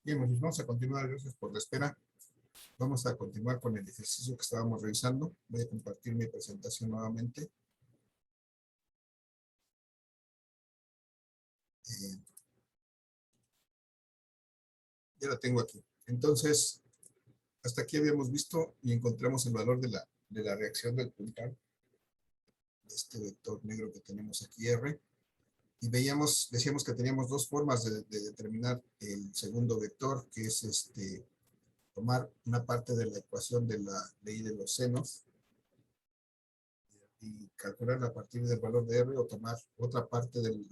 Bien, pues vamos a continuar, gracias por la espera. Vamos a continuar con el ejercicio que estábamos revisando. Voy a compartir mi presentación nuevamente. Ya la tengo aquí. Entonces, hasta aquí habíamos visto y encontramos el valor de la reacción del puntal de este vector negro que tenemos aquí, R. Y decíamos que teníamos dos formas de determinar el segundo vector, que es tomar una parte de la ecuación de la ley de los senos y calcularla a partir del valor de R, o tomar otra parte de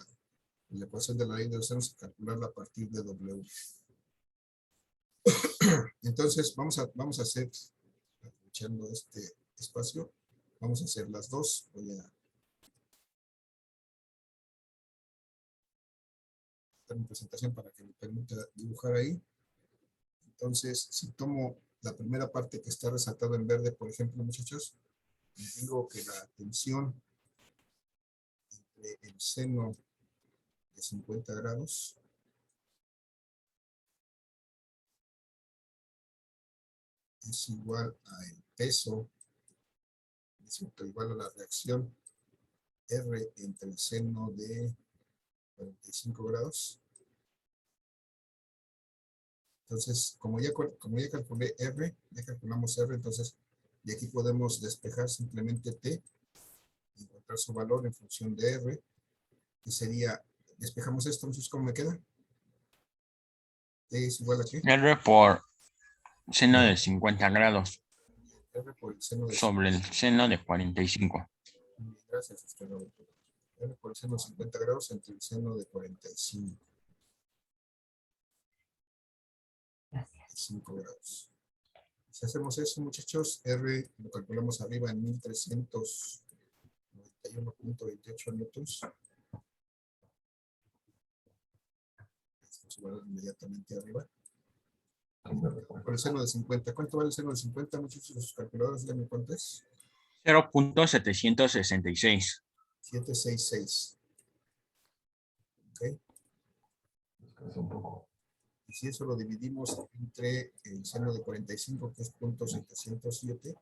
la ecuación de la ley de los senos y calcularla a partir de W. Entonces, vamos a hacer, aprovechando este espacio, vamos a hacer las dos. Voy a hacer mi presentación para que me permita dibujar ahí. Entonces, si tomo la primera parte que está resaltada en verde, por ejemplo, muchachos, digo que la tensión entre el seno de 50 grados es igual al peso, es igual a la reacción R entre el seno de 45 grados. Entonces, como ya calculé R, ya calculamos R, entonces de aquí podemos despejar simplemente T, encontrar su valor en función de R, que sería, despejamos esto, entonces, ¿cómo me queda? T es igual a ¿qué? R por seno de 50 grados R por el seno de sobre el seno de 45. Gracias, Roberto. R por el seno de 50 grados entre el seno de 45. 5 grados. Si hacemos eso, muchachos, R lo calculamos arriba en 1391.28 newtons. Vamos a inmediatamente arriba. Por el seno de 50. ¿Cuánto vale el seno de 50, muchachos? Los calculadores, díganme cuánto es. 0.766. 766. ¿Ok? Un poco. Y si eso lo dividimos entre el seno de 45, que es 0.707,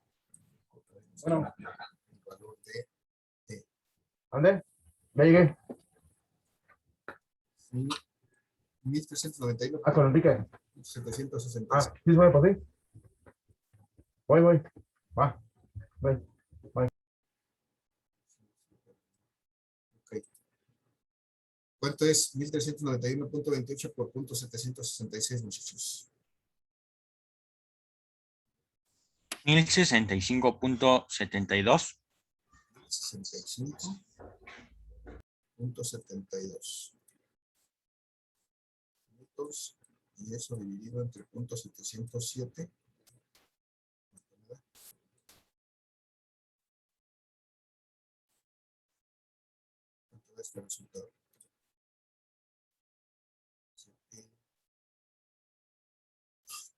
bueno, el valor de T. ¿Dónde? Ya llegué. 1391. Ah, con Enrique. 766. Ah, ¿sí se mueve por ti? Voy. Va. Voy. Ok. ¿Cuánto es 1391.28 por 0.766, muchachos? 1065.72. 65.72 minutos, y eso dividido entre 0.707. ¿Cuánto es este resultado?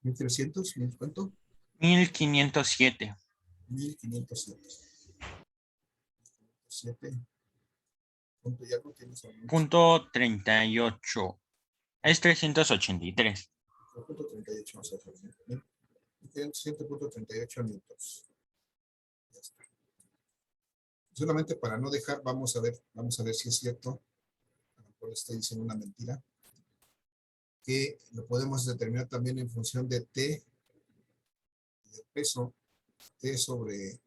1300, ¿cuánto? 1507. 1507. 7. ¿Punto y algo tienes algún? Punto 38. Es 383. Punto 38 vamos a hacer. 7.38 newtons. Ya está. Solamente para no dejar, vamos a ver si es cierto. A lo mejor estoy diciendo una mentira. Que lo podemos determinar también en función de T, de peso, T sobre el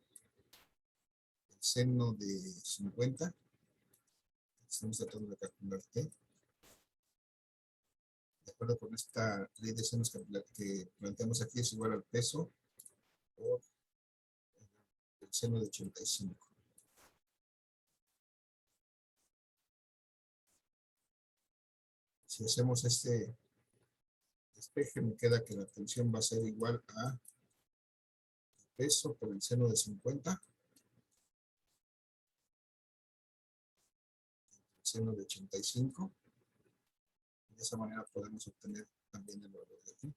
seno de 50. Estamos tratando de calcular T. De acuerdo con esta ley de senos que planteamos aquí, es igual al peso por el seno de 85. Si hacemos este despeje, me queda que la tensión va a ser igual a peso por el seno de 50, el seno de 85. De esa manera podemos obtener también el valor de aquí.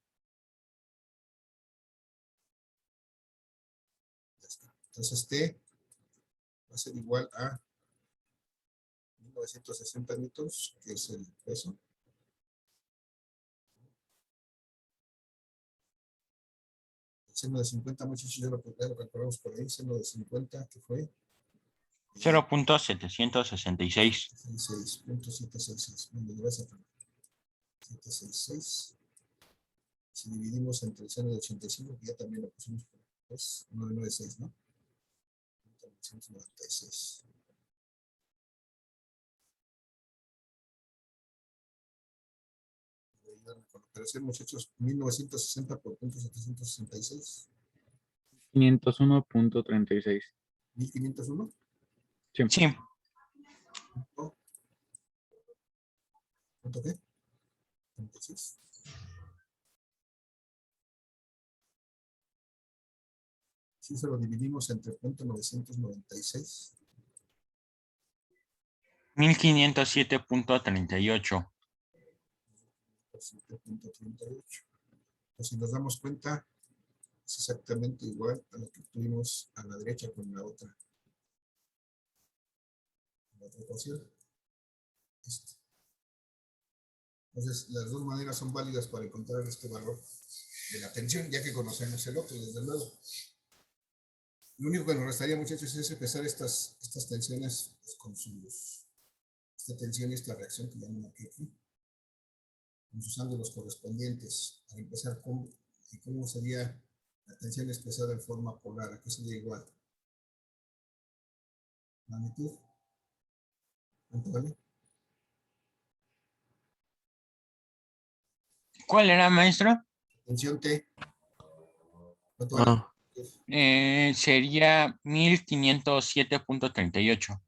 Ya está. Entonces T va a ser igual a 1960 newtons, que es el peso, Seno de 50, muchachos, ya lo calculamos por ahí. Seno de 50, ¿qué fue? 0.766. 6.766. Bueno, gracias. 766. Si dividimos entre el seno de 85, que ya también lo pusimos por 996, ¿no? 996. Con la operación, muchachos, 1960 por punto 766. 501.36. 1501. Sí, ¿Punto qué? 36. Si se lo dividimos entre punto 996. 1507.38. 7.38. Pues si nos damos cuenta, es exactamente igual a lo que tuvimos a la derecha con la otra ecuación. Entonces, las dos maneras son válidas para encontrar este valor de la tensión, ya que conocemos el otro, desde luego. Lo único que nos restaría, muchachos, es empezar estas tensiones pues, con esta tensión y esta reacción que llaman aquí, con sus ángulos correspondientes. Para empezar, ¿cómo sería la tensión expresada en forma polar? ¿A qué sería igual? Magnitud. ¿Cuánto vale? ¿Cuál era, maestro? Tensión T. ¿Cuánto vale? Ah, Sería 1507.38.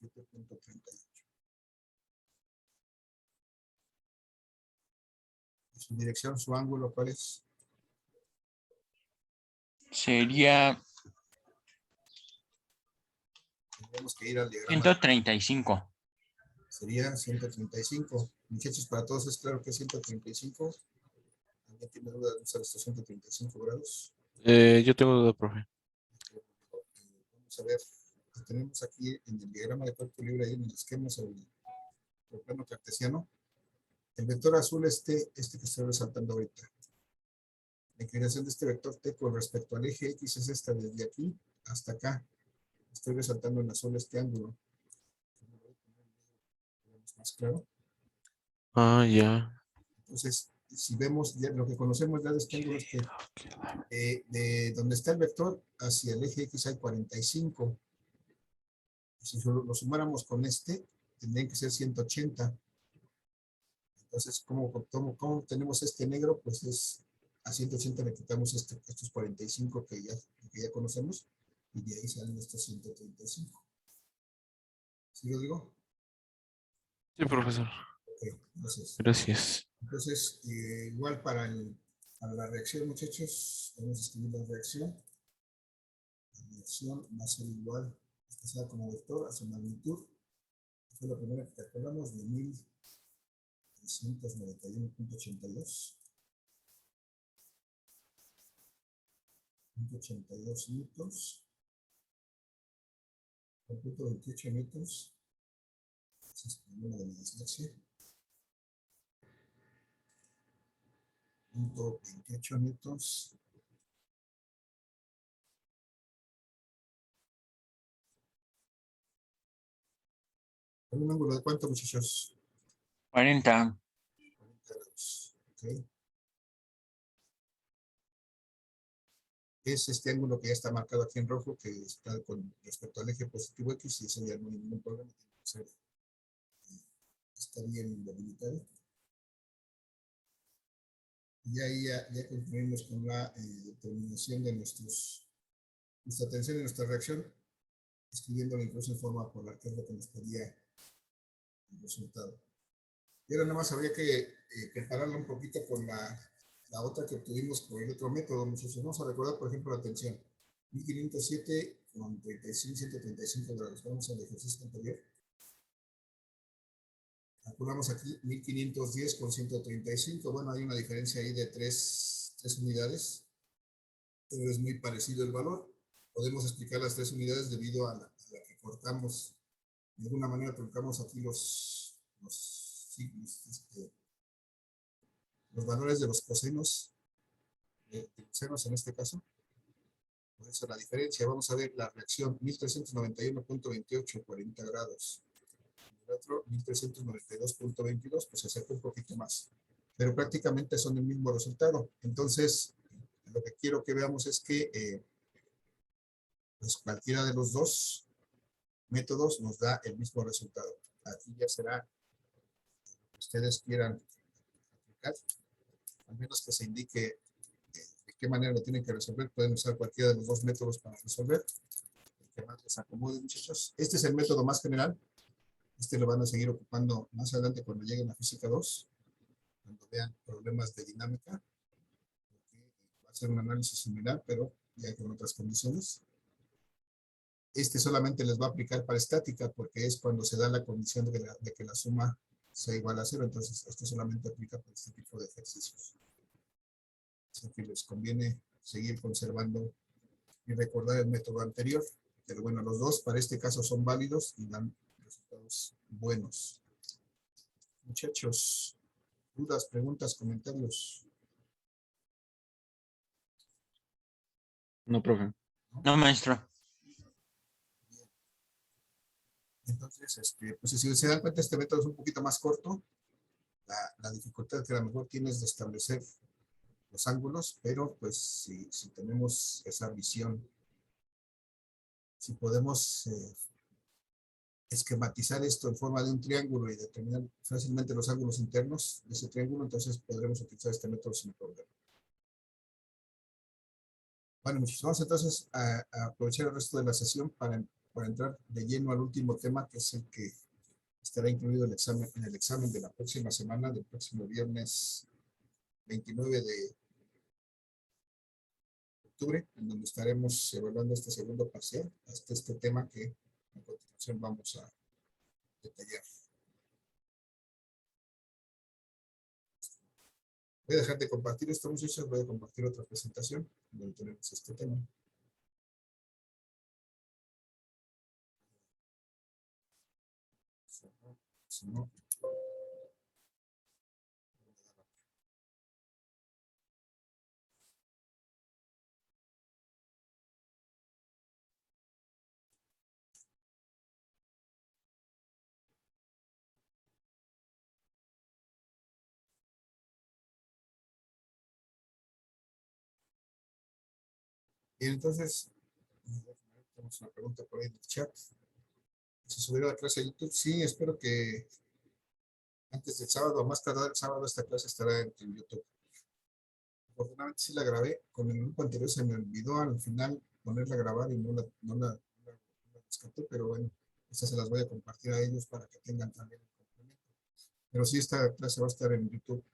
7.38. Su dirección, su ángulo, ¿cuál es? Sería Tendríamos que ir al diagrama. 135. Sería 135. Muchachos, para todos es claro que es 135. ¿Alguien tiene duda de usar estos 135 grados? yo tengo duda, profe. Vamos a ver, lo tenemos aquí en el diagrama de cuerpo libre, ahí en el esquema sobre el plano cartesiano. El vector azul, este que estoy resaltando ahorita. La inclinación de este vector T con respecto al eje X es esta desde aquí hasta acá. Estoy resaltando en azul este ángulo. Más claro. Ah, ya. Entonces, si vemos ya lo que conocemos ya de este ángulo es que de donde está el vector hacia el eje X hay 45. Si lo sumáramos con este, tendrían que ser 180. Entonces, ¿cómo tenemos este negro? Pues es a 180 le quitamos estos 45 que ya conocemos y de ahí salen estos 135. ¿Sí lo digo? Sí, profesor. Ok, gracias. Gracias. Entonces, igual para la reacción, muchachos, vamos a escribir la reacción. La reacción va a ser igual, expresada como vector a su magnitud. Fue la primera que calculamos de 1391.82. 182 newtons. Por punto 28 newtons. Ese es el problema de la dislexia. 28 newtons. ¿Con un ángulo de cuánto, muchachos? 40. 40 grados. Ok. Es este ángulo que ya está marcado aquí en rojo, que está con respecto al eje positivo X, y eso ya no hay ningún problema. Está bien delimitado. Y ahí ya concluimos con la determinación de nuestra tensión y nuestra reacción, escribiéndolo incluso en forma polar, que es lo que nos pedía el resultado. Y ahora nada más habría que compararla un poquito con la otra que obtuvimos por el otro método, muchachos. Vamos a recordar, por ejemplo, la tensión. 1507 con 135 grados. Vamos al ejercicio anterior. Calculamos aquí 1510 con 135. Bueno, hay una diferencia ahí de 3 unidades, pero es muy parecido el valor. Podemos explicar las 3 unidades debido a la que cortamos. De alguna manera colocamos aquí los signos. los valores de los cosenos, de los senos en este caso. Por eso la diferencia, vamos a ver la reacción 1391.28, 40 grados. El otro 1392.22, pues se acerca un poquito más. Pero prácticamente son el mismo resultado. Entonces, lo que quiero que veamos es que pues cualquiera de los dos métodos nos da el mismo resultado. Aquí ya será que ustedes quieran aplicar, al menos que se indique de qué manera lo tienen que resolver. Pueden usar cualquiera de los dos métodos para resolver. El que más les acomode, muchachos. Este es el método más general. Este lo van a seguir ocupando más adelante cuando lleguen a física 2, cuando vean problemas de dinámica. Va a ser un análisis similar, pero ya con otras condiciones. Este solamente les va a aplicar para estática, porque es cuando se da la condición de que la suma sea igual a 0. Entonces, esto solamente aplica para este tipo de ejercicios. Así que les conviene seguir conservando y recordar el método anterior. Pero bueno, los dos para este caso son válidos y dan resultados buenos. Muchachos, dudas, preguntas, comentarios. No, profe. No, maestro. Entonces, pues si se dan cuenta, este método es un poquito más corto. La dificultad que a lo mejor tienes de establecer los ángulos, pero pues si tenemos esa visión, si podemos esquematizar esto en forma de un triángulo y determinar fácilmente los ángulos internos de ese triángulo, entonces podremos utilizar este método sin problema. Bueno, muchachos, vamos entonces a aprovechar el resto de la sesión para entrar de lleno al último tema, que es el que estará incluido en el examen de la próxima semana, del próximo viernes 29 de octubre, en donde estaremos evaluando este segundo parcial, hasta este tema que a continuación vamos a detallar. Voy a dejar de compartir esto, muchachos, voy a compartir otra presentación donde tenemos este tema. Si no, bien, entonces, tenemos una pregunta por ahí en el chat. ¿Se subirá la clase a YouTube? Sí, espero que antes del sábado, o más tardar el sábado, esta clase estará en YouTube. Afortunadamente sí la grabé, con el grupo anterior se me olvidó al final ponerla a grabar y no la rescaté, pero bueno, estas se las voy a compartir a ellos para que tengan también el complemento. Pero sí, esta clase va a estar en YouTube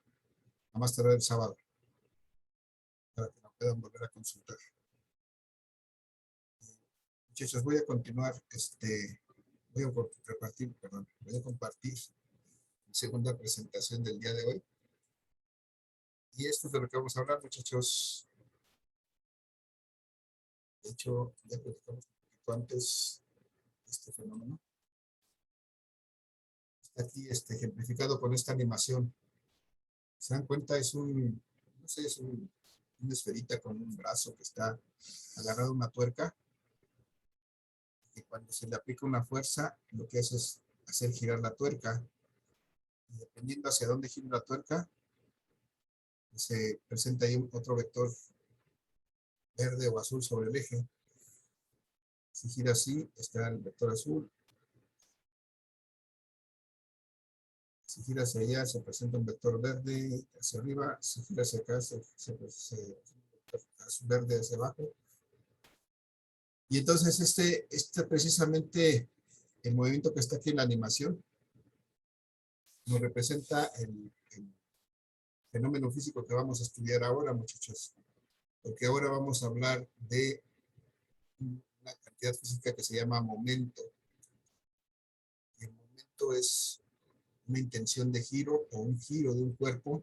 a más tardar el sábado, para que la puedan volver a consultar. Muchachos, voy a continuar, voy a compartir mi segunda presentación del día de hoy. Y esto es de lo que vamos a hablar, muchachos. De hecho, ya platicamos un poquito antes de este fenómeno. Está aquí ejemplificado con esta animación. ¿Se dan cuenta? Es una esferita con un brazo que está agarrado a una tuerca. Y cuando se le aplica una fuerza, lo que hace es hacer girar la tuerca. Y dependiendo hacia dónde gira la tuerca, se presenta ahí otro vector verde o azul sobre el eje. Si gira así, está el vector azul. Si gira hacia allá, se presenta un vector verde hacia arriba. Si gira hacia acá, se verde hacia abajo. Y entonces precisamente el movimiento que está aquí en la animación nos representa el fenómeno físico que vamos a estudiar ahora, muchachos. Porque ahora vamos a hablar de una cantidad física que se llama momento. Y el momento es una intención de giro o un giro de un cuerpo,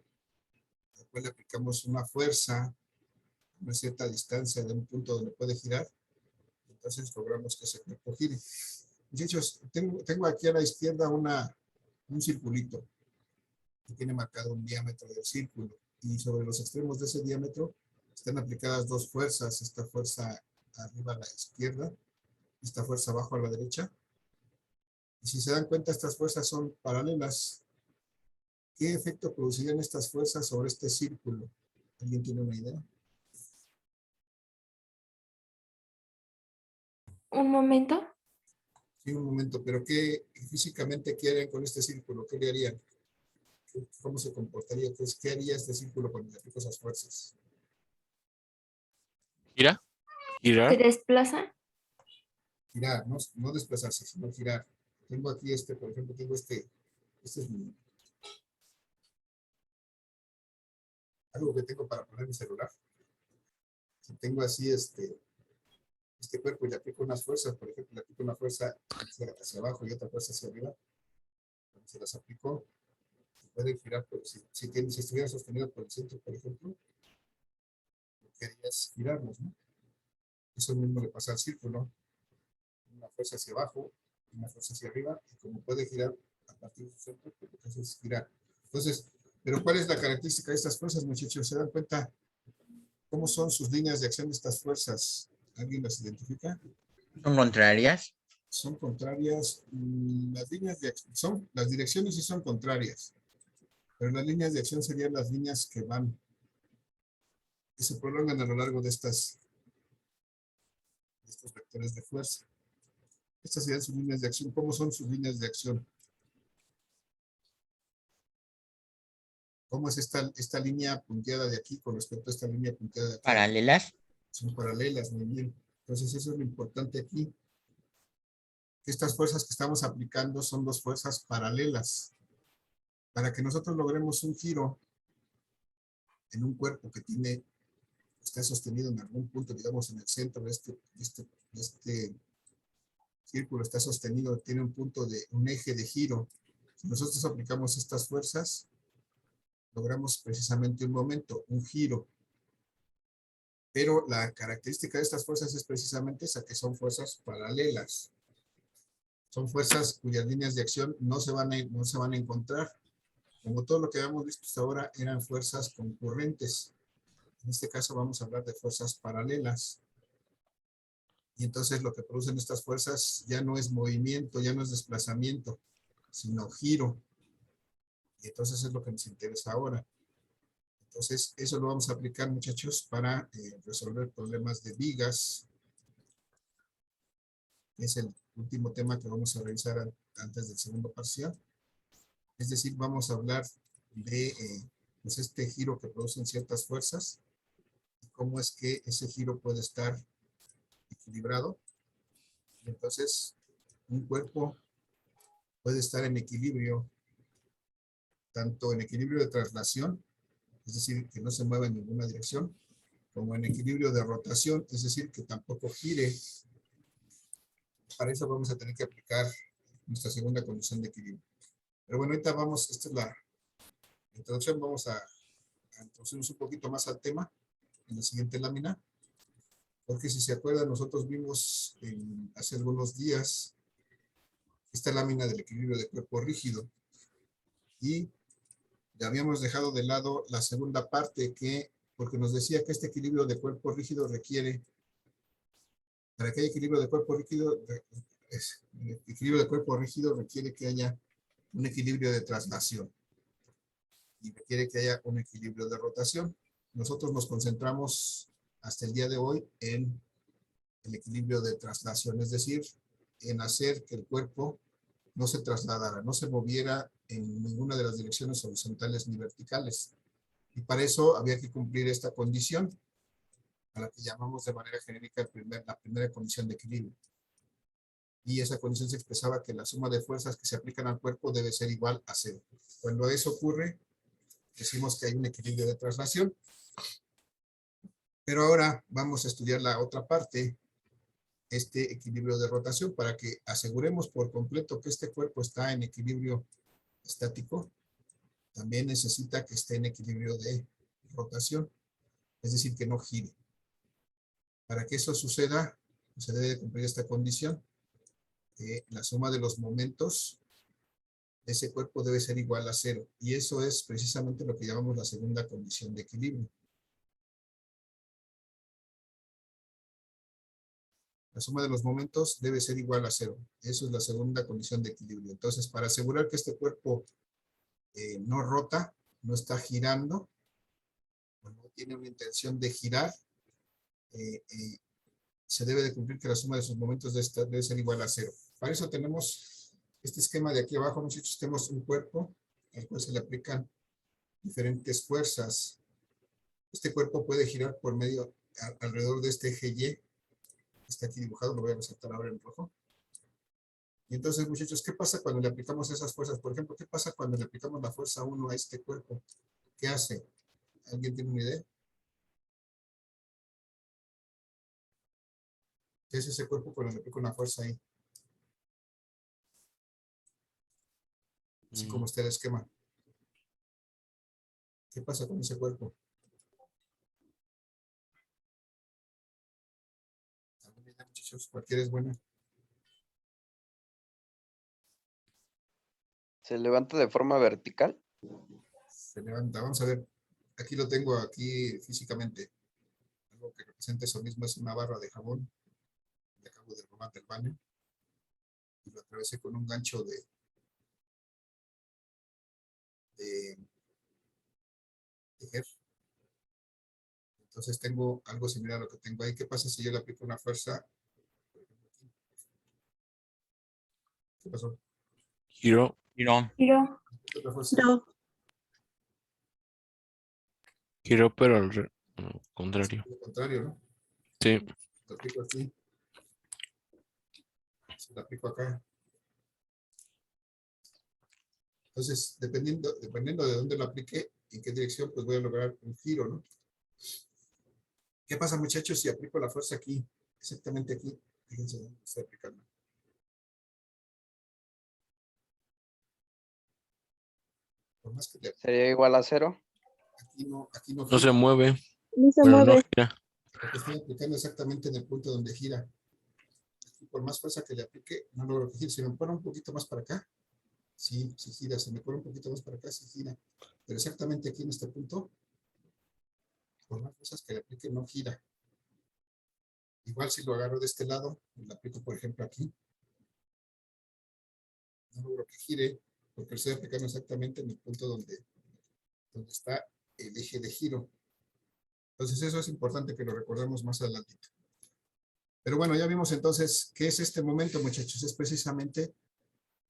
al cual le aplicamos una fuerza a una cierta distancia de un punto donde puede girar. Entonces logramos que ese cuerpo gire. Muchachos, tengo aquí a la izquierda un circulito que tiene marcado un diámetro del círculo. y sobre los extremos de ese diámetro están aplicadas dos fuerzas, esta fuerza arriba a la izquierda, esta fuerza abajo a la derecha. Y si se dan cuenta, estas fuerzas son paralelas. ¿Qué efecto producirían estas fuerzas sobre este círculo? ¿Alguien tiene una idea? Un momento. Sí, un momento, pero físicamente qué harían con este círculo? ¿Qué le harían? ¿Cómo se comportaría? Entonces, ¿qué haría este círculo cuando le aplico esas fuerzas? ¿Gira? ¿Girar? ¿Se desplaza? Girar, no desplazarse, sino girar. Tengo aquí por ejemplo, tengo este es algo que tengo para poner mi celular. Si tengo así este cuerpo y le aplico unas fuerzas, por ejemplo, le aplico una fuerza hacia abajo y otra fuerza hacia arriba, cuando se las aplico, se pueden girar, pero si estuviera sostenido por el centro, por ejemplo, lo que haría es girarlos, ¿no? Eso mismo le pasa al círculo, una fuerza hacia abajo, una fuerza hacia arriba, y como puede girar a partir del centro, pues lo que hace es girar. Entonces, pero ¿cuál es la característica de estas fuerzas, muchachos? ¿Se dan cuenta cómo son sus líneas de acción de estas fuerzas? ¿Alguien las identifica? ¿Son contrarias? Son contrarias. Las líneas de acción, las direcciones sí son contrarias, pero las líneas de acción serían las líneas que se prolongan a lo largo de estos vectores de fuerza. Estas serían sus líneas de acción. ¿Cómo son sus líneas de acción? ¿Cómo es esta línea punteada de aquí con respecto a esta línea punteada de aquí? ¿Paralelas? Son paralelas, muy bien. Entonces eso es lo importante aquí. Estas fuerzas que estamos aplicando son dos fuerzas paralelas. Para que nosotros logremos un giro en un cuerpo que está sostenido en algún punto, digamos en el centro de este círculo, está sostenido, tiene un eje de giro. Si nosotros aplicamos estas fuerzas, logramos precisamente un momento, un giro. Pero la característica de estas fuerzas es precisamente esa, que son fuerzas paralelas. Son fuerzas cuyas líneas de acción no se van a encontrar. Como todo lo que habíamos visto hasta ahora eran fuerzas concurrentes. En este caso vamos a hablar de fuerzas paralelas. Y entonces lo que producen estas fuerzas ya no es movimiento, ya no es desplazamiento, sino giro. Y entonces es lo que nos interesa ahora. Entonces eso lo vamos a aplicar, muchachos, para resolver problemas de vigas. Es el último tema que vamos a revisar antes del segundo parcial. Es decir, vamos a hablar de pues este giro que producen ciertas fuerzas y cómo es que ese giro puede estar equilibrado. Y entonces, un cuerpo puede estar en equilibrio, tanto en equilibrio de traslación, es decir, que no se mueva en ninguna dirección, como en equilibrio de rotación, es decir, que tampoco gire. Para eso vamos a tener que aplicar nuestra segunda condición de equilibrio. Pero bueno, ahorita esta es la introducción, vamos a introducirnos un poquito más al tema en la siguiente lámina, porque si se acuerdan, nosotros vimos hace algunos días esta lámina del equilibrio de cuerpo rígido y ya habíamos dejado de lado la segunda parte porque nos decía que este equilibrio de cuerpo rígido requiere, para que haya equilibrio de cuerpo rígido, requiere que haya un equilibrio de traslación y requiere que haya un equilibrio de rotación. Nosotros nos concentramos hasta el día de hoy en el equilibrio de traslación, es decir, en hacer que el cuerpo no se trasladara, no se moviera en ninguna de las direcciones horizontales ni verticales. Y para eso había que cumplir esta condición, a la que llamamos de manera genérica la primera condición de equilibrio. Y esa condición se expresaba que la suma de fuerzas que se aplican al cuerpo debe ser igual a cero. Cuando eso ocurre, decimos que hay un equilibrio de traslación. Pero ahora vamos a estudiar la otra parte, este equilibrio de rotación, para que aseguremos por completo que este cuerpo está en equilibrio estático. También necesita que esté en equilibrio de rotación, es decir, que no gire. Para que eso suceda, se debe cumplir esta condición, que la suma de los momentos ese cuerpo debe ser igual a 0. Y eso es precisamente lo que llamamos la segunda condición de equilibrio. La suma de los momentos debe ser igual a 0. Eso es la segunda condición de equilibrio. Entonces, para asegurar que este cuerpo no rota, no está girando, no tiene una intención de girar, se debe de cumplir que la suma de sus momentos debe ser igual a 0. Para eso tenemos este esquema de aquí abajo, muchachos. Tenemos un cuerpo al cual se le aplican diferentes fuerzas. Este cuerpo puede girar por medio, alrededor de este eje Y. Está aquí dibujado, lo voy a resaltar ahora en rojo. Y entonces, muchachos, ¿qué pasa cuando le aplicamos esas fuerzas? Por ejemplo, ¿qué pasa cuando le aplicamos la fuerza 1 a este cuerpo? ¿Qué hace? ¿Alguien tiene una idea? ¿Qué es ese cuerpo cuando le aplico una fuerza ahí? Así como está el esquema. ¿Qué pasa con ese cuerpo? Muchachos, cualquiera es buena. ¿Se levanta de forma vertical? Se levanta. Vamos a ver. Aquí lo tengo aquí físicamente. Algo que representa eso mismo es una barra de jabón. Le acabo de robar del baño. Y lo atravesé con un gancho de tejer. Entonces tengo algo similar a lo que tengo ahí. ¿Qué pasa si yo le aplico una fuerza? ¿Qué pasó? Giro. Giro. Otra fuerza. Giro, pero al contrario. Lo contrario, ¿no? Sí. Lo aplico aquí. Se lo aplico acá. Entonces, dependiendo de dónde lo aplique, en qué dirección, pues voy a lograr un giro, ¿no? ¿Qué pasa, muchachos, si aplico la fuerza aquí? Exactamente aquí. Fíjense dónde estoy aplicando. Por más que le aplique, ¿Sería igual a 0? aquí no No gira. se mueve. No se Bueno, no mueve. gira. Porque estoy aplicando exactamente en el punto donde gira. Aquí, por más fuerza que le aplique, no logro que gire. Si me pone un poquito más para acá, sí gira. Si me pone un poquito más para acá, sí gira. Pero exactamente aquí en este punto, por más fuerzas que le aplique, no gira. Igual si lo agarro de este lado, y lo aplico, por ejemplo, aquí, no logro que gire, porque lo estoy aplicando exactamente en el punto donde está el eje de giro. Entonces eso es importante que lo recordemos más adelante. Pero bueno, ya vimos entonces qué es este momento, muchachos. Es precisamente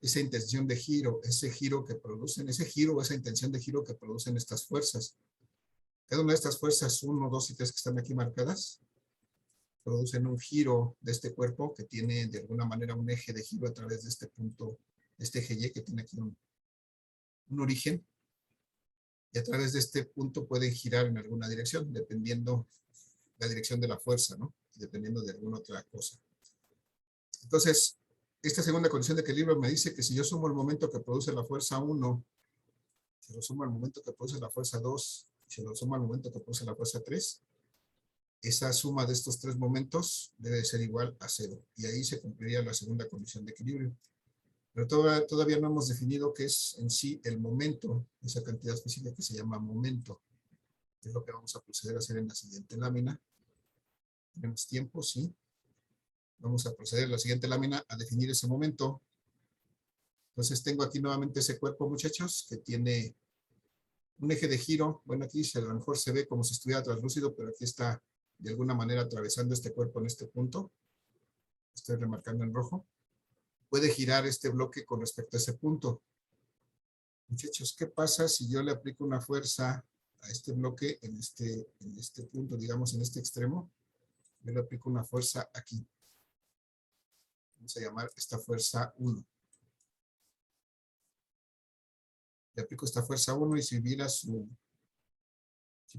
esa intención de giro, ese giro que producen, ese giro, esa intención de giro que producen estas fuerzas. Cada una de estas fuerzas, 1, 2 y 3 que están aquí marcadas, producen un giro de este cuerpo que tiene de alguna manera un eje de giro a través de este punto, este eje Y que tiene aquí un origen. Y a través de este punto pueden girar en alguna dirección, dependiendo la dirección de la fuerza, ¿no? Dependiendo de alguna otra cosa. Entonces, esta segunda condición de equilibrio me dice que si yo sumo el momento que produce la fuerza 1, se lo sumo al momento que produce la fuerza 2, se lo sumo al momento que produce la fuerza 3, esa suma de estos tres momentos debe ser igual a 0. Y ahí se cumpliría la segunda condición de equilibrio. Pero todavía no hemos definido qué es en sí el momento, esa cantidad específica que se llama momento. Es lo que vamos a proceder a hacer en la siguiente lámina. Tenemos tiempo, sí. Vamos a proceder en la siguiente lámina a definir ese momento. Entonces tengo aquí nuevamente ese cuerpo, muchachos, que tiene un eje de giro. Bueno, aquí a lo mejor se ve como si estuviera translúcido, pero aquí está de alguna manera atravesando este cuerpo en este punto. Estoy remarcando en rojo. Puede girar este bloque con respecto a ese punto. Muchachos, ¿qué pasa si yo le aplico una fuerza a este bloque en este punto, digamos en este extremo? Yo le aplico una fuerza aquí. Vamos a llamar esta fuerza 1. Le aplico esta fuerza 1 y si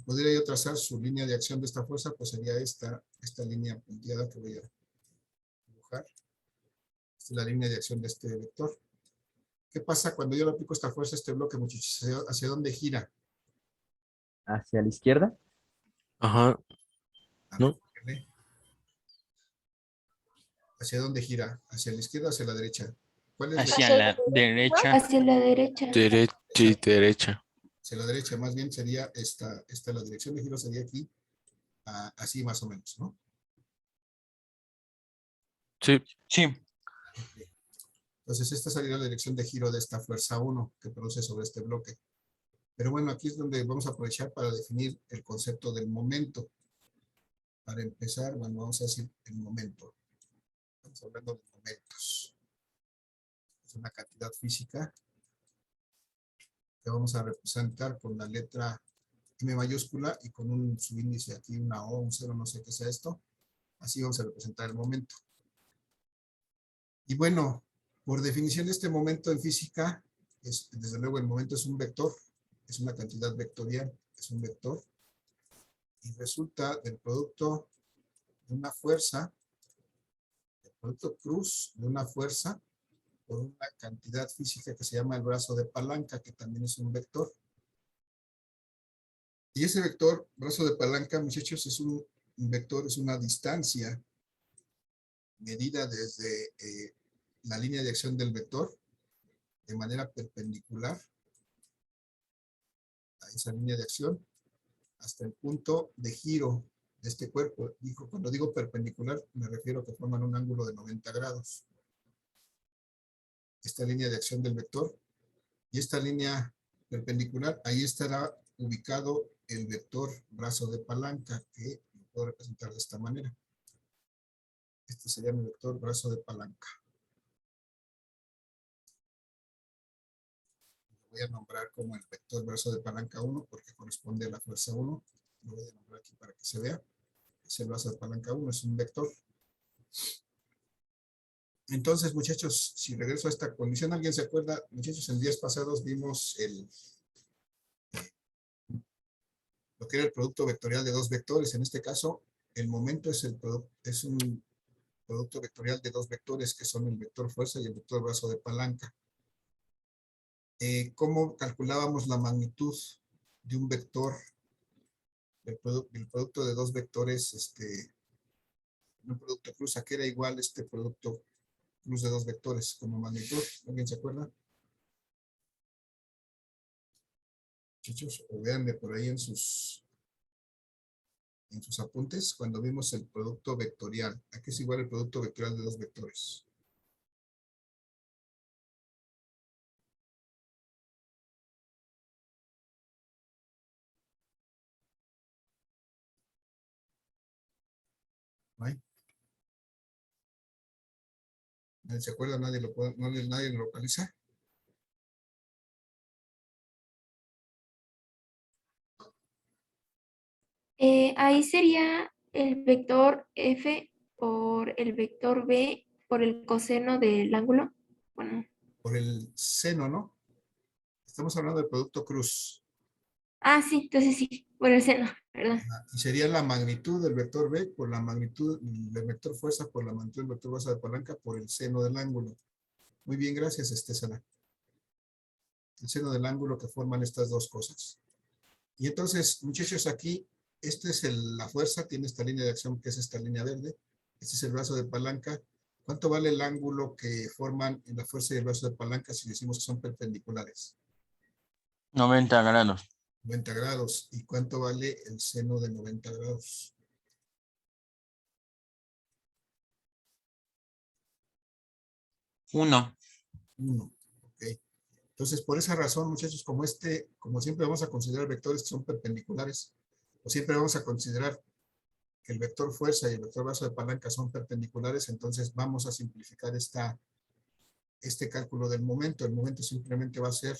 pudiera yo trazar su línea de acción de esta fuerza, pues sería esta línea punteada que voy a dibujar. Esta es la línea de acción de este vector. ¿Qué pasa cuando yo le aplico esta fuerza a este bloque, muchachos? ¿Hacia dónde gira? Hacia la izquierda. Ajá. No. ¿Hacia dónde gira? ¿Hacia la izquierda o hacia la derecha? ¿Cuál es la Hacia la derecha. Hacia la derecha. Derecha y derecha. hacia la derecha? Más bien sería la dirección de giro sería aquí, así más o menos, ¿no? Sí, Sí, Entonces esta sería la dirección de giro de esta fuerza 1 que produce sobre este bloque. Pero bueno, aquí es donde vamos a aprovechar para definir el concepto del momento. Para empezar, bueno, vamos a decir el momento. Estamos hablando de momentos. Es una cantidad física que vamos a representar con la letra M mayúscula y con un subíndice aquí, una O, un cero, no sé qué sea esto. Así vamos a representar el momento. Y bueno, por definición este momento en física, desde luego el momento es un vector, es una cantidad vectorial, es un vector, y resulta del producto de una fuerza, el producto cruz de una fuerza por una cantidad física que se llama el brazo de palanca, que también es un vector. Y ese vector, brazo de palanca, muchachos, es un vector, es una distancia medida desde la línea de acción del vector de manera perpendicular a esa línea de acción hasta el punto de giro de este cuerpo. Cuando digo perpendicular, me refiero a que forman un ángulo de 90 grados. Esta línea de acción del vector y esta línea perpendicular, ahí estará ubicado el vector brazo de palanca, que lo puedo representar de esta manera. Este sería mi vector brazo de palanca. Lo voy a nombrar como el vector brazo de palanca 1 porque corresponde a la fuerza 1. Lo voy a nombrar aquí para que se vea. Es el brazo de palanca 1, es un vector. Entonces, muchachos, si regreso a esta condición, ¿alguien se acuerda? Muchachos, en días pasados vimos lo que era el producto vectorial de dos vectores. En este caso, el momento es un producto vectorial de dos vectores, que son el vector fuerza y el vector brazo de palanca. ¿Cómo calculábamos la magnitud de un vector, el producto de dos vectores, un producto cruz? ¿A qué era igual este producto cruz de dos vectores como magnitud? ¿Alguien se acuerda? Muchachos, o véanme por ahí en sus apuntes, cuando vimos el producto vectorial. ¿A qué es igual el producto vectorial de dos vectores? ¿No hay? ¿Nadie se acuerda? ¿Nadie nadie lo localiza? Ahí sería el vector F por el vector B por el coseno del ángulo. Bueno, Por el seno, ¿no? Estamos hablando del producto cruz. sí, entonces sí, por el seno, ¿verdad? Y sería la magnitud del vector B por la magnitud del vector fuerza por la magnitud del vector brazo de palanca por el seno del ángulo. Muy bien, gracias, Sara. El seno del ángulo que forman estas dos cosas. Y entonces, muchachos, aquí, esta es la fuerza, tiene esta línea de acción que es esta línea verde. Este es el brazo de palanca. ¿Cuánto vale el ángulo que forman en la fuerza y el brazo de palanca si decimos que son perpendiculares? 90 grados. 90 grados. ¿Y cuánto vale el seno de 90 grados? 1. 1. Ok. Entonces, por esa razón, muchachos, como siempre vamos a considerar vectores que son perpendiculares, o siempre vamos a considerar que el vector fuerza y el vector brazo de palanca son perpendiculares, entonces vamos a simplificar este cálculo del momento. El momento simplemente va a ser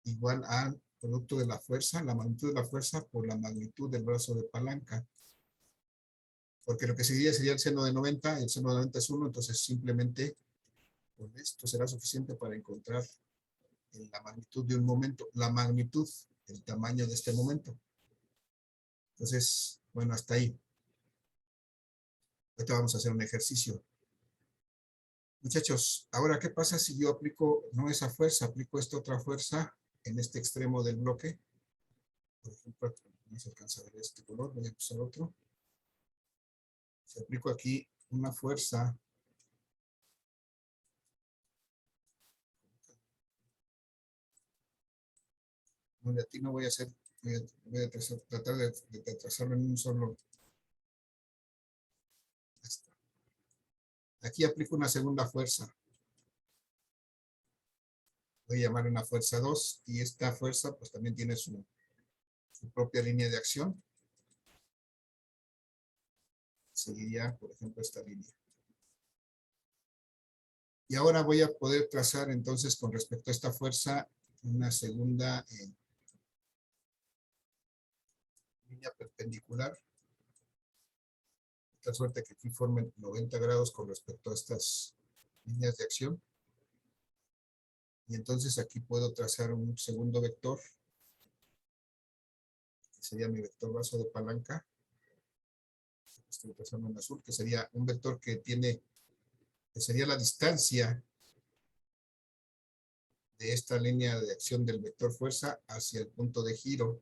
igual al producto de la fuerza, la magnitud de la fuerza por la magnitud del brazo de palanca. Porque lo que seguiría sería el seno de 90, y el seno de 90 es 1, entonces simplemente con esto será suficiente para encontrar la magnitud de un momento, la magnitud, el tamaño de este momento. Entonces, bueno, hasta ahí. Ahorita vamos a hacer un ejercicio. Muchachos, ahora, ¿qué pasa si yo aplico, no esa fuerza, aplico esta otra fuerza en este extremo del bloque? Por ejemplo, no se alcanza a ver este color, voy a usar otro. Si aplico aquí una fuerza No, de aquí no voy a hacer, voy a tratar de trazarlo en un solo. Ahí está. Aquí aplico una segunda fuerza. Voy a llamar una fuerza 2 y esta fuerza pues también tiene su propia línea de acción. Seguiría, por ejemplo, esta línea. Y ahora voy a poder trazar entonces con respecto a esta fuerza una segunda línea perpendicular. De tal suerte que aquí formen 90 grados con respecto a estas líneas de acción. Y entonces aquí puedo trazar un segundo vector, que sería mi vector brazo de palanca. Estoy trazando en azul, que sería un vector que sería la distancia de esta línea de acción del vector fuerza hacia el punto de giro.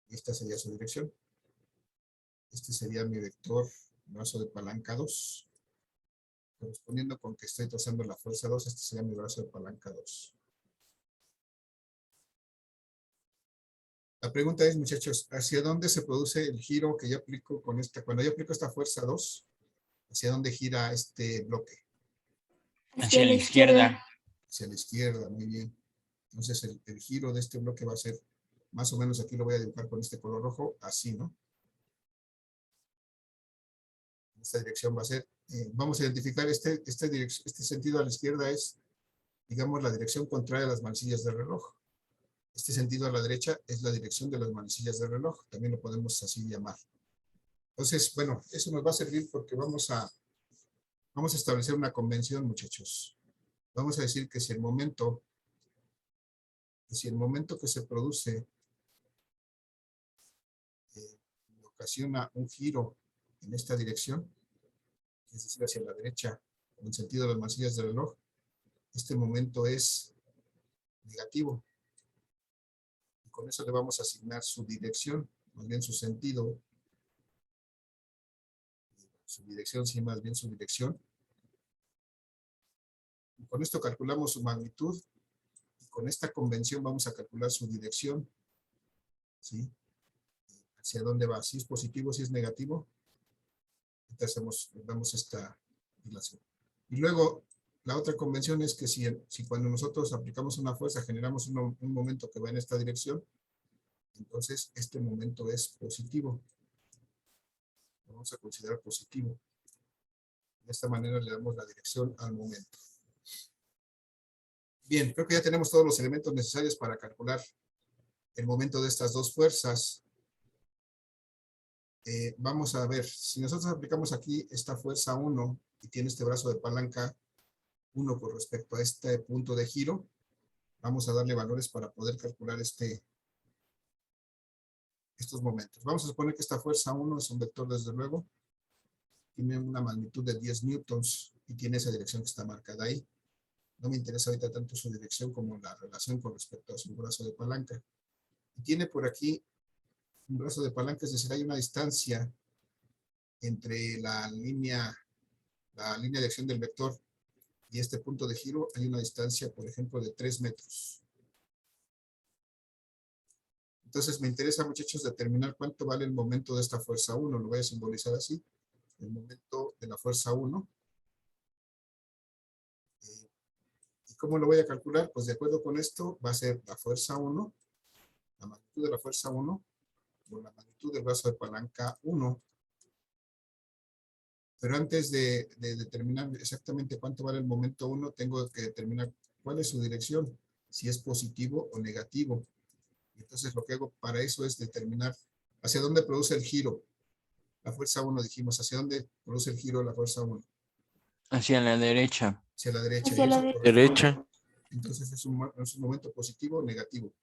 Y esta sería su dirección. Este sería mi vector brazo de palanca 2. Correspondiendo con que estoy trazando la fuerza 2, este sería mi brazo de palanca 2. La pregunta es, muchachos, ¿hacia dónde se produce el giro que yo aplico con esta? Cuando yo aplico esta fuerza 2, ¿hacia dónde gira este bloque? Hacia la izquierda. Hacia la izquierda, muy bien. Entonces el giro de este bloque va a ser, más o menos aquí lo voy a dibujar con este color rojo, así, ¿no? Esta dirección va a ser, vamos a identificar este sentido a la izquierda es, digamos, la dirección contraria a las manecillas del reloj. Este sentido a la derecha es la dirección de las manecillas del reloj, también lo podemos así llamar. Entonces, bueno, eso nos va a servir porque vamos a establecer una convención, muchachos. Vamos a decir que si el momento que se produce ocasiona un giro en esta dirección, es decir, hacia la derecha, en sentido de las manecillas del reloj, este momento es negativo. Y con eso le vamos a asignar su dirección, más bien su sentido. Su dirección, sí, más bien su dirección. Y con esto calculamos su magnitud. Y con esta convención vamos a calcular su dirección. ¿Sí? ¿Hacia dónde va? Si es positivo, si es negativo. Entonces damos esta relación. Y luego, la otra convención es que si cuando nosotros aplicamos una fuerza generamos un momento que va en esta dirección, entonces este momento es positivo. Lo vamos a considerar positivo. De esta manera le damos la dirección al momento. Bien, creo que ya tenemos todos los elementos necesarios para calcular el momento de estas dos fuerzas. Vamos a ver, si nosotros aplicamos aquí esta fuerza 1 y tiene este brazo de palanca 1 con respecto a este punto de giro, vamos a darle valores para poder calcular estos momentos. Vamos a suponer que esta fuerza 1 es un vector, desde luego, tiene una magnitud de 10 newtons y tiene esa dirección que está marcada ahí. No me interesa ahorita tanto su dirección como la relación con respecto a su brazo de palanca. Y tiene por aquí un brazo de palanca, es decir, hay una distancia entre la línea de acción del vector y este punto de giro, hay una distancia, por ejemplo, de 3 metros. Entonces me interesa, muchachos, determinar cuánto vale el momento de esta fuerza 1. Lo voy a simbolizar así. El momento de la fuerza 1. ¿Y cómo lo voy a calcular? Pues de acuerdo con esto, va a ser la fuerza 1, la magnitud de la fuerza 1, por la magnitud del brazo de palanca 1. Pero antes de determinar exactamente cuánto vale el momento 1, tengo que determinar cuál es su dirección, si es positivo o negativo. Entonces lo que hago para eso es determinar hacia dónde produce el giro. La fuerza 1 dijimos, ¿hacia dónde produce el giro la fuerza 1? Hacia la derecha. Hacia la derecha. Hacia y la eso derecha. Derecha. Entonces es un momento positivo o negativo.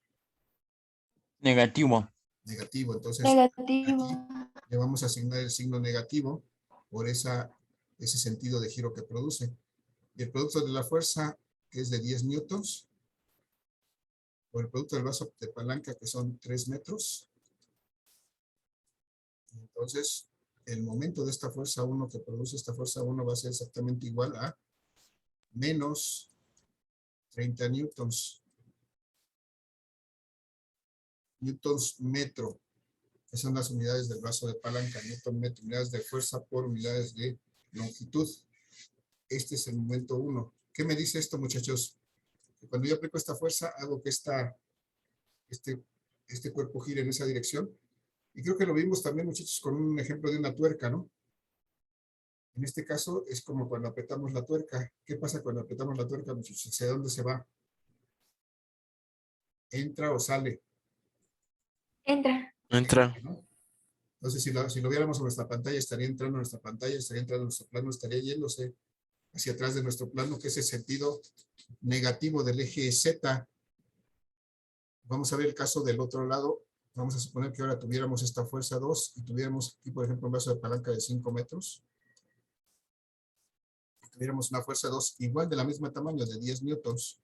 Negativo. Negativo. Entonces Negativo. aquí le vamos a asignar el signo negativo por ese sentido de giro que produce. Y el producto de la fuerza, que es de 10 newtons, o el producto del brazo de palanca, que son 3 metros. Entonces, el momento de esta fuerza 1 que produce esta fuerza 1 va a ser exactamente igual a menos 30 newtons. newtons metro, que son las unidades del brazo de palanca, newton metro, unidades de fuerza por unidades de longitud. Este es el momento 1. ¿Qué me dice esto, muchachos? Que cuando yo aplico esta fuerza, hago que este cuerpo gire en esa dirección. Y creo que lo vimos también, muchachos, con un ejemplo de una tuerca, ¿no? En este caso es como cuando apretamos la tuerca. ¿Qué pasa cuando apretamos la tuerca, muchachos? ¿Hacia dónde se va? ¿Entra o sale? Entra. Entra. ¿No? Entonces, si lo viéramos en nuestra pantalla, estaría entrando en nuestra pantalla, estaría entrando en nuestro plano, estaría yéndose hacia atrás de nuestro plano, que es el sentido negativo del eje Z. Vamos a ver el caso del otro lado. Vamos a suponer que ahora tuviéramos esta fuerza 2 y tuviéramos aquí, por ejemplo, un brazo de palanca de 5 metros. Tuviéramos una fuerza 2 igual de la misma tamaño, de 10 newtons.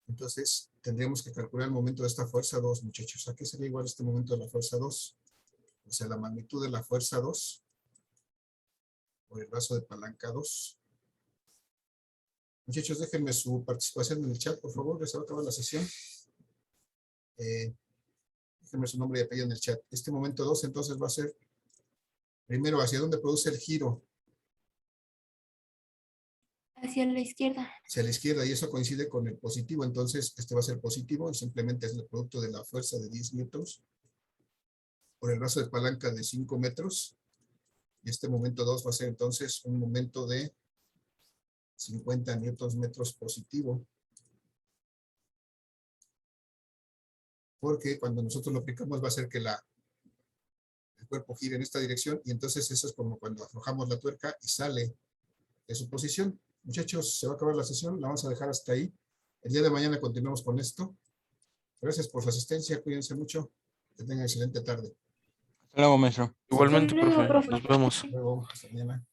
Entonces, tendríamos que calcular el momento de esta fuerza 2, muchachos. ¿A qué sería igual este momento de la fuerza 2? O sea, la magnitud de la fuerza 2 por el brazo de palanca 2. Muchachos, déjenme su participación en el chat, por favor. Ya se va a acabar la sesión. Déjenme su nombre y apellido en el chat. Este momento 2, entonces, va a ser, primero, ¿hacia dónde produce el giro? Hacia la izquierda. Hacia la izquierda, y eso coincide con el positivo. Entonces, este va a ser positivo, y simplemente es el producto de la fuerza de 10 newtons por el brazo de palanca de 5 metros. Y este momento 2 va a ser entonces un momento de 50 newtons metros positivo. Porque cuando nosotros lo aplicamos va a hacer que el cuerpo gire en esta dirección, y entonces eso es como cuando aflojamos la tuerca y sale de su posición. Muchachos, se va a acabar la sesión, la vamos a dejar hasta ahí. El día de mañana continuamos con esto. Gracias por su asistencia, cuídense mucho, que tengan excelente tarde. Hasta luego, maestro. Igualmente, Hasta luego, profe. profe. Nos vemos. Hasta luego, hasta mañana.